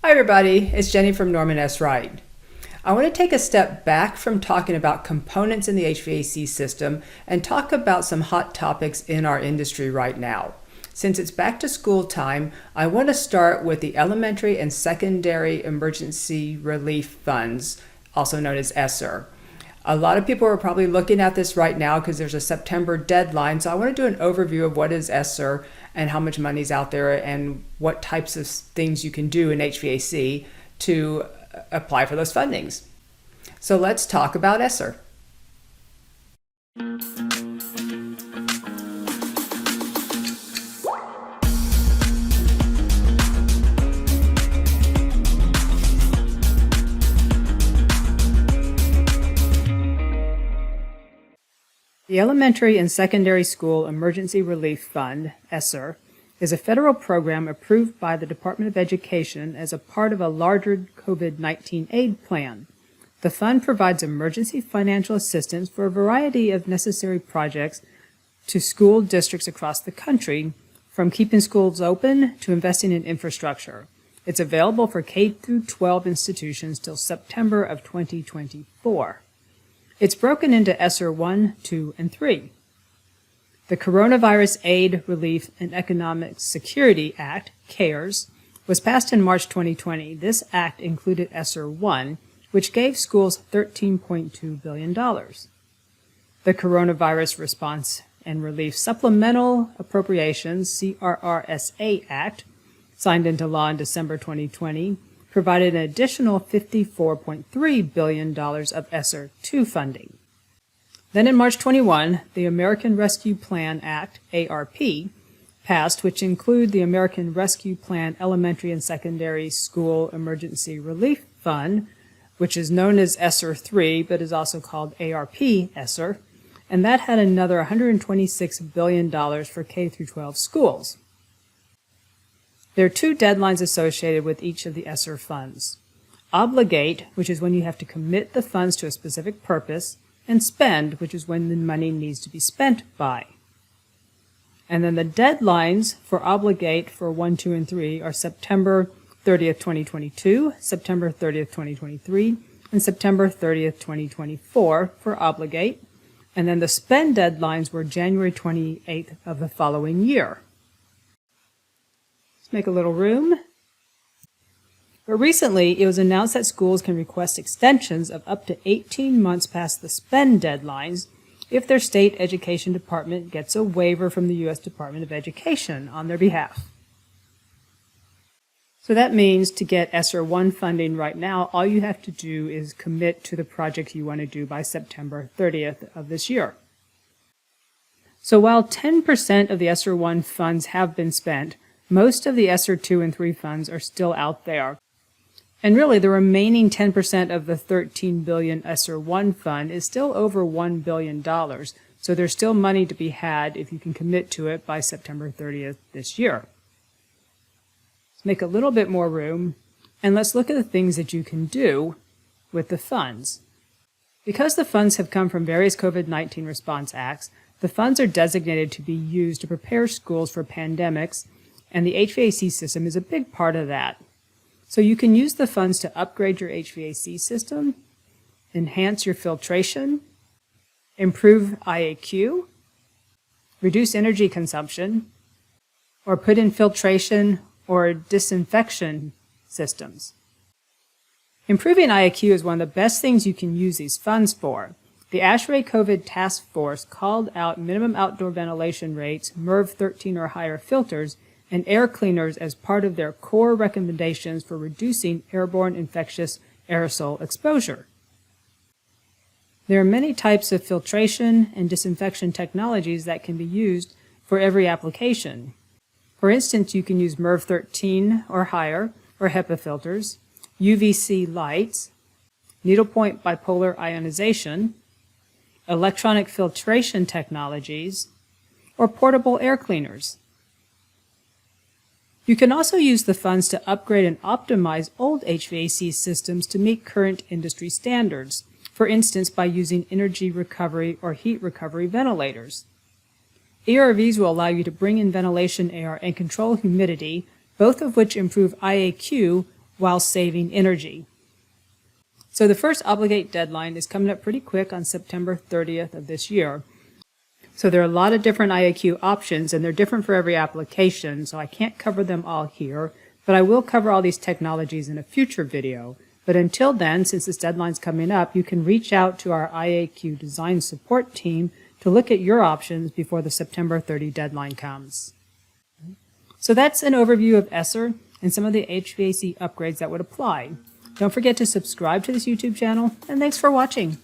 Hi everybody, it's Jenny from Norman S. Wright. I want to take a step back from talking about components in the HVAC system and talk about some hot topics in our industry right now. Since it's back to school time, I want to start with the Elementary and Secondary Emergency Relief Funds, also known as ESSER. A lot of people are probably looking at this right now because there's a September deadline, so I want to do an overview of what is ESSER and how much money's out there and what types of things you can do in HVAC to apply for those fundings. So let's talk about ESSER. The Elementary and Secondary School Emergency Relief Fund, ESSER, is a federal program approved by the Department of Education as a part of a larger COVID-19 aid plan. The fund provides emergency financial assistance for a variety of necessary projects to school districts across the country, from keeping schools open to investing in infrastructure. It's available for K-12 institutions till September of 2024. It's broken into ESSER I, II, and III. The Coronavirus Aid, Relief, and Economic Security Act, CARES, was passed in March 2020. This act included ESSER I, which gave schools $13.2 billion. The Coronavirus Response and Relief Supplemental Appropriations, CRRSA Act, signed into law in December 2020, provided an additional $54.3 billion of ESSER II funding. Then in March 21, the American Rescue Plan Act, ARP, passed, which include the American Rescue Plan Elementary and Secondary School Emergency Relief Fund, which is known as ESSER III, but is also called ARP ESSER, and that had another $126 billion for K-12 schools. There are two deadlines associated with each of the ESSER funds. Obligate, which is when you have to commit the funds to a specific purpose, and spend, which is when the money needs to be spent by. And then the deadlines for obligate for 1, 2, and 3 are September 30th, 2022, September 30th, 2023, and September 30th, 2024 for obligate. And then the spend deadlines were January 28th of the following year. Make a little room. But recently, it was announced that schools can request extensions of up to 18 months past the spend deadlines if their state education department gets a waiver from the U.S. Department of Education on their behalf. So that means to get ESSER I funding right now, all you have to do is commit to the project you want to do by September 30th of this year. So while 10% of the ESSER I funds have been spent, most of the ESSER II and III funds are still out there. And really, the remaining 10% of the $13 billion ESSER I fund is still over $1 billion. So there's still money to be had if you can commit to it by September 30th this year. Let's make a little bit more room, and let's look at the things that you can do with the funds. Because the funds have come from various COVID-19 response acts, the funds are designated to be used to prepare schools for pandemics, and the HVAC system is a big part of that. So you can use the funds to upgrade your HVAC system, enhance your filtration, improve IAQ, reduce energy consumption, or put in filtration or disinfection systems. Improving IAQ is one of the best things you can use these funds for. The ASHRAE COVID Task Force called out minimum outdoor ventilation rates, MERV 13 or higher filters, and air cleaners as part of their core recommendations for reducing airborne infectious aerosol exposure. There are many types of filtration and disinfection technologies that can be used for every application. For instance, you can use MERV 13 or higher, or HEPA filters, UVC lights, needlepoint bipolar ionization, electronic filtration technologies, or portable air cleaners. You can also use the funds to upgrade and optimize old HVAC systems to meet current industry standards, for instance by using energy recovery or heat recovery ventilators. ERVs will allow you to bring in ventilation air and control humidity, both of which improve IAQ while saving energy. So the first obligate deadline is coming up pretty quick on September 30th of this year. So there are a lot of different IAQ options, and they're different for every application, so I can't cover them all here, but I will cover all these technologies in a future video. But until then, since this deadline's coming up, you can reach out to our IAQ design support team to look at your options before the September 30 deadline comes. So that's an overview of ESSER and some of the HVAC upgrades that would apply. Don't forget to subscribe to this YouTube channel, and thanks for watching.